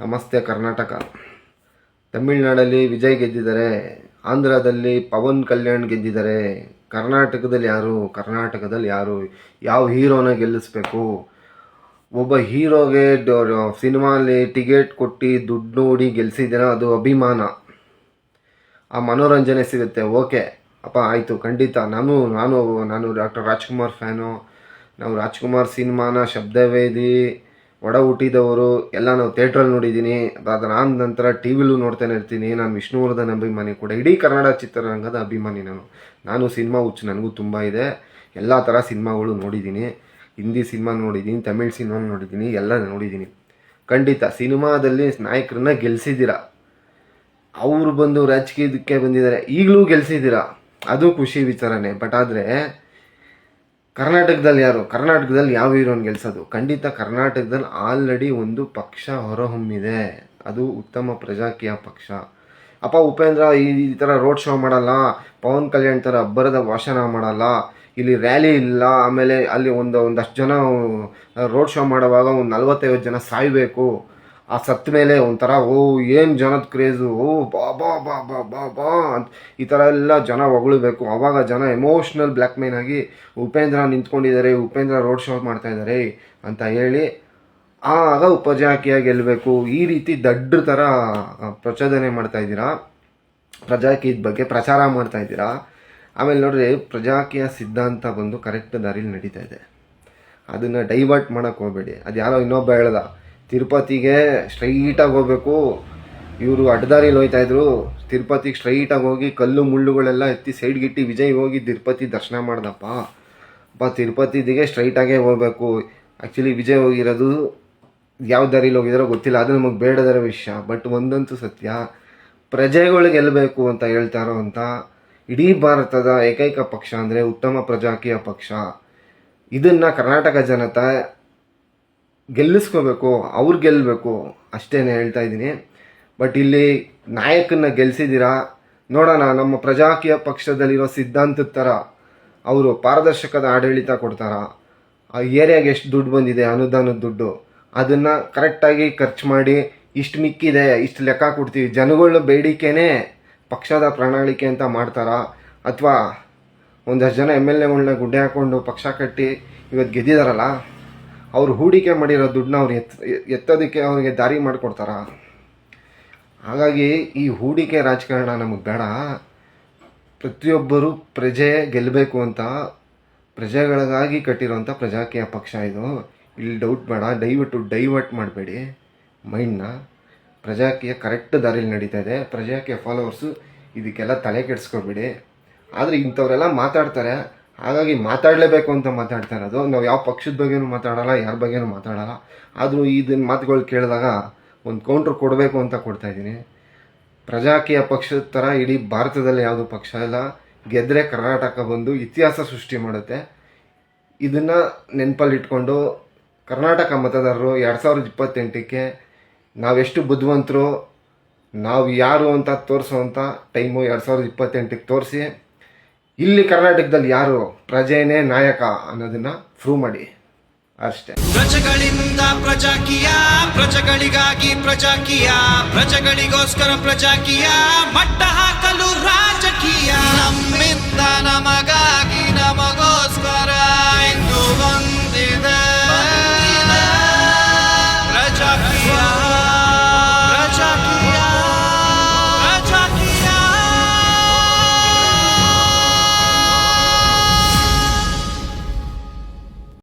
ನಮಸ್ತೆ ಕರ್ನಾಟಕ. ತಮಿಳುನಾಡಲ್ಲಿ ವಿಜಯ್ ಗೆದ್ದಿದ್ದಾರೆ, ಆಂಧ್ರದಲ್ಲಿ ಪವನ್ ಕಲ್ಯಾಣ್ ಗೆದ್ದಿದ್ದಾರೆ. ಕರ್ನಾಟಕದಲ್ಲಿ ಯಾರು ಯಾವ ಹೀರೋನ ಗೆಲ್ಲಿಸ್ಬೇಕು? ಒಬ್ಬ ಹೀರೋಗೆ ಸಿನಿಮಾಲಿ ಟಿಕೆಟ್ ಕೊಟ್ಟು ದುಡ್ಡು ನೋಡಿ ಗೆಲ್ಸಿದ್ದೀರ, ಅದು ಅಭಿಮಾನ, ಆ ಮನೋರಂಜನೆ ಸಿಗುತ್ತೆ. ಓಕೆ ಅಪ್ಪ, ಆಯಿತು, ಖಂಡಿತ. ನಾನು ಡಾಕ್ಟರ್ ರಾಜ್ಕುಮಾರ್ ಫ್ಯಾನು. ನಾವು ರಾಜ್ಕುಮಾರ್ ಸಿನಿಮಾನ ಶಬ್ದವೇದಿ, ಒಡ ಹುಟ್ಟಿದವರು ಎಲ್ಲ ನಾವು ಥಿಯೇಟ್ರಲ್ಲಿ ನೋಡಿದ್ದೀನಿ. ಅದಾದ ನಂತರ ಟಿ ವಿಲೂ ನೋಡ್ತಾನೆ ಇರ್ತೀನಿ. ನಾನು ವಿಷ್ಣುವರ್ಧನ್ ಅಭಿಮಾನಿ ಕೂಡ, ಇಡೀ ಕನ್ನಡ ಚಿತ್ರರಂಗದ ಅಭಿಮಾನಿ. ನಾನು ಸಿನಿಮಾ ಹುಚ್ಚು, ನನಗೂ ತುಂಬ ಇದೆ. ಎಲ್ಲ ಥರ ಸಿನಿಮಾಗಳು ನೋಡಿದ್ದೀನಿ. ಹಿಂದಿ ಸಿನಿಮಾ ನೋಡಿದ್ದೀನಿ, ತಮಿಳ್ ಸಿನಿಮಾ ನೋಡಿದ್ದೀನಿ, ಎಲ್ಲ ನೋಡಿದ್ದೀನಿ. ಖಂಡಿತ ಸಿನಿಮಾದಲ್ಲಿ ನಾಯಕರನ್ನ ಗೆಲ್ಸಿದ್ದೀರಾ, ಅವರು ಬಂದು ರಾಜಕೀಯದಕ್ಕೆ ಬಂದಿದ್ದಾರೆ, ಈಗಲೂ ಗೆಲ್ಸಿದ್ದೀರಾ, ಅದು ಖುಷಿ ವಿಚಾರನೆ. ಬಟ್ ಆದರೆ ಕರ್ನಾಟಕದಲ್ಲಿ ಯಾವ ಹೀರೋನ್ ಗೆಲ್ಸೋದು? ಖಂಡಿತ ಕರ್ನಾಟಕದಲ್ಲಿ ಆಲ್ರೆಡಿ ಒಂದು ಪಕ್ಷ ಹೊರಹೊಮ್ಮಿದೆ, ಅದು ಉತ್ತಮ ಪ್ರಜಾಕೀಯ ಪಕ್ಷ. ಅಪ್ಪ ಉಪೇಂದ್ರ ಈ ಥರ ರೋಡ್ ಶೋ ಮಾಡಲ್ಲ, ಪವನ್ ಕಲ್ಯಾಣ್ ಥರ ಅಬ್ಬರದ ಭಾಷಣ ಮಾಡಲ್ಲ, ಇಲ್ಲಿ ರ್ಯಾಲಿ ಇಲ್ಲ, ಆಮೇಲೆ ಅಲ್ಲಿ ಒಂದಷ್ಟು ಜನ ರೋಡ್ ಶೋ ಮಾಡುವಾಗ ಒಂದು 40-50 ಜನ ಸಾಯಬೇಕು, ಆ ಸತ್ತ ಮೇಲೆ ಒಂಥರ ಏನು ಜನದ ಕ್ರೇಜು, ಬಾ ಬಾ ಬಾ ಬಾ ಬಾ ಅಂತ ಈ ಥರ ಎಲ್ಲ ಜನ ಹೊಗಳಬೇಕು. ಆವಾಗ ಜನ ಎಮೋಷ್ನಲ್ ಬ್ಲ್ಯಾಕ್ಮೇಲ್ ಆಗಿ ಉಪೇಂದ್ರ ನಿಂತ್ಕೊಂಡಿದ್ದಾರೆ, ಉಪೇಂದ್ರ ರೋಡ್ ಶೋ ಮಾಡ್ತಾ ಇದ್ದಾರೆ ಅಂತ ಹೇಳಿ ಆಗ ಉಪಜಾಕಿಯ ಗೆಲ್ಲಬೇಕು. ಈ ರೀತಿ ದಡ್ಡ ಥರ ಪ್ರಚೋದನೆ ಮಾಡ್ತಾಯಿದ್ದೀರಾ, ಪ್ರಜಾಕೀಯದ ಬಗ್ಗೆ ಪ್ರಚಾರ ಮಾಡ್ತಾಯಿದ್ದೀರಾ. ಆಮೇಲೆ ನೋಡ್ರಿ, ಪ್ರಜಾಕೀಯ ಸಿದ್ಧಾಂತ ಬಂದು ಕರೆಕ್ಟ್ ದಾರಿಲಿ ನಡೀತಾ ಇದೆ, ಅದನ್ನು ಡೈವರ್ಟ್ ಮಾಡೋಕ್ಕೆ ಹೋಗಬೇಡಿ. ಅದು ಯಾರೋ ಇನ್ನೊಬ್ಬ ಹೇಳ್ದ, ತಿರುಪತಿಗೆ ಸ್ಟ್ರೈಟಾಗಿ ಹೋಗ್ಬೇಕು, ಇವರು ಅಡ್ಡದಾರಿಲಿ ಹೋಗ್ತಾಯಿದ್ರು, ತಿರುಪತಿಗೆ ಸ್ಟ್ರೈಟಾಗಿ ಹೋಗಿ ಕಲ್ಲು ಮುಳ್ಳುಗಳೆಲ್ಲ ಎತ್ತಿ ಸೈಡ್ಗಿಟ್ಟು ವಿಜಯ್ ಹೋಗಿ ತಿರುಪತಿ ದರ್ಶನ ಮಾಡ್ದಪ್ಪ. ತಿರುಪತಿಗೆ ಸ್ಟ್ರೈಟಾಗೇ ಹೋಗ್ಬೇಕು. ಆ್ಯಕ್ಚುಲಿ ವಿಜಯ್ ಹೋಗಿರೋದು ಯಾವ ದಾರಿಲಿ ಹೋಗಿದಾರೋ ಗೊತ್ತಿಲ್ಲ, ಅದು ನಮಗೆ ಬೇಡದರ ವಿಷಯ. ಬಟ್ ಒಂದಂತೂ ಸತ್ಯ, ಪ್ರಜೆಗಳು ಗೆಲ್ಲಬೇಕು ಅಂತ ಹೇಳ್ತಾರೋ ಅಂತ ಇಡೀ ಭಾರತದ ಏಕೈಕ ಪಕ್ಷ ಅಂದರೆ ಉತ್ತಮ ಪ್ರಜಾಕೀಯ ಪಕ್ಷ. ಇದನ್ನು ಕರ್ನಾಟಕ ಜನತೆ ಗೆಲ್ಲಿಸ್ಕೋಬೇಕು, ಅವ್ರು ಗೆಲ್ಲಬೇಕು, ಅಷ್ಟೇ ಹೇಳ್ತಾ ಇದ್ದೀನಿ. ಬಟ್ ಇಲ್ಲಿ ನಾಯಕನ್ನ ಗೆಲ್ಸಿದ್ದೀರಾ, ನೋಡೋಣ ನಮ್ಮ ಪ್ರಜಾಕೀಯ ಪಕ್ಷದಲ್ಲಿರೋ ಸಿದ್ಧಾಂತದ ಥರ ಅವರು ಪಾರದರ್ಶಕದ ಆಡಳಿತ ಕೊಡ್ತಾರ, ಆ ಏರಿಯಾಗೆ ಎಷ್ಟು ದುಡ್ಡು ಬಂದಿದೆ ಅನುದಾನದ ದುಡ್ಡು, ಅದನ್ನು ಕರೆಕ್ಟಾಗಿ ಖರ್ಚು ಮಾಡಿ ಇಷ್ಟು ಮಿಕ್ಕಿದೆ ಇಷ್ಟು ಲೆಕ್ಕ ಕೊಡ್ತೀವಿ, ಜನಗಳ ಬೇಡಿಕೆನೇ ಪಕ್ಷದ ಪ್ರಣಾಳಿಕೆ ಅಂತ ಮಾಡ್ತಾರ, ಅಥವಾ ಒಂದಷ್ಟು ಜನ MLAಗಳನ್ನ ಗುಡ್ಡೆ ಹಾಕ್ಕೊಂಡು ಪಕ್ಷ ಕಟ್ಟಿ ಇವತ್ತು ಗೆದ್ದಿದಾರಲ್ಲ, ಅವ್ರು ಹೂಡಿಕೆ ಮಾಡಿರೋ ದುಡ್ಡನ್ನ ಅವ್ರು ಎತ್ತೋದಕ್ಕೆ ಅವ್ರಿಗೆ ದಾರಿ ಮಾಡಿಕೊಡ್ತಾರ. ಹಾಗಾಗಿ ಈ ಹೂಡಿಕೆ ರಾಜಕಾರಣ ನಮಗೆ ಬೇಡ. ಪ್ರತಿಯೊಬ್ಬರು ಪ್ರಜೆ ಗೆಲ್ಲಬೇಕು ಅಂತ ಪ್ರಜೆಗಳಿಗಾಗಿ ಕಟ್ಟಿರೋಂಥ ಪ್ರಜಾಕೀಯ ಪಕ್ಷ ಇದು. ಇಲ್ಲಿ ಡೌಟ್ ಬೇಡ, ದಯವಿಟ್ಟು ಡೈವರ್ಟ್ ಮಾಡಬೇಡಿ ಮೈಂಡ್ನ. ಪ್ರಜಾಕೀಯ ಕರೆಕ್ಟ್ ದಾರಿಲಿ ನಡೀತಾ ಇದೆ, ಪ್ರಜಾಕೀಯ ಫಾಲೋವರ್ಸು ಇದಕ್ಕೆಲ್ಲ ತಲೆ ಕೆಡಿಸ್ಕೋಬೇಡಿ. ಆದರೆ ಇಂಥವರೆಲ್ಲ ಮಾತಾಡ್ತಾರೆ, ಹಾಗಾಗಿ ಮಾತಾಡಲೇಬೇಕು ಅಂತ ಮಾತಾಡ್ತಾ ಇರೋದು. ನಾವು ಯಾವ ಪಕ್ಷದ ಬಗ್ಗೆನೂ ಮಾತಾಡಲ್ಲ, ಯಾರ ಬಗ್ಗೆನೂ ಮಾತಾಡಲ್ಲ. ಆದರೂ ಇದನ್ನ ಮಾತುಗಳು ಕೇಳಿದಾಗ ಒಂದು ಕೌಂಟ್ರ್ ಕೊಡಬೇಕು ಅಂತ ಕೊಡ್ತಾಯಿದ್ದೀನಿ. ಪ್ರಜಾಕೀಯ ಪಕ್ಷದ ಥರ ಇಡೀ ಭಾರತದಲ್ಲಿ ಯಾವುದೂ ಪಕ್ಷ ಇಲ್ಲ. ಗೆದ್ದರೆ ಕರ್ನಾಟಕ ಬಂದು ಇತಿಹಾಸ ಸೃಷ್ಟಿ ಮಾಡುತ್ತೆ. ಇದನ್ನು ನೆನಪಲ್ಲಿಟ್ಕೊಂಡು ಕರ್ನಾಟಕ ಮತದಾರರು 2028ಕ್ಕೆ ನಾವೆಷ್ಟು ಬುದ್ಧಿವಂತರು, ನಾವು ಯಾರು ಅಂತ ತೋರಿಸೋವಂಥ ಟೈಮು 2028ಕ್ಕೆ ತೋರಿಸಿ, ಇಲ್ಲಿ ಕರ್ನಾಟಕದಲ್ಲಿ ಯಾರು ಪ್ರಜೆನೇ ನಾಯಕ ಅನ್ನೋದನ್ನ ಪ್ರೂವ್ ಮಾಡಿ ಅಷ್ಟೇ. ಪ್ರಜೆಗಳಿಂದ ಪ್ರಜಾಕೀಯ, ಪ್ರಜೆಗಳಿಗಾಗಿ ಪ್ರಜಾಕೀಯ, ಪ್ರಜೆಗಳಿಗೋಸ್ಕರ ಪ್ರಜಾಕೀಯ, ಮಟ್ಟ ಹಾಕಲು ರಾಜಕೀಯ, ನಮ್ಮಿಂದ ನಮಗಾಗಿ ನಮಗೋಸ್ಕರ ಎಂದು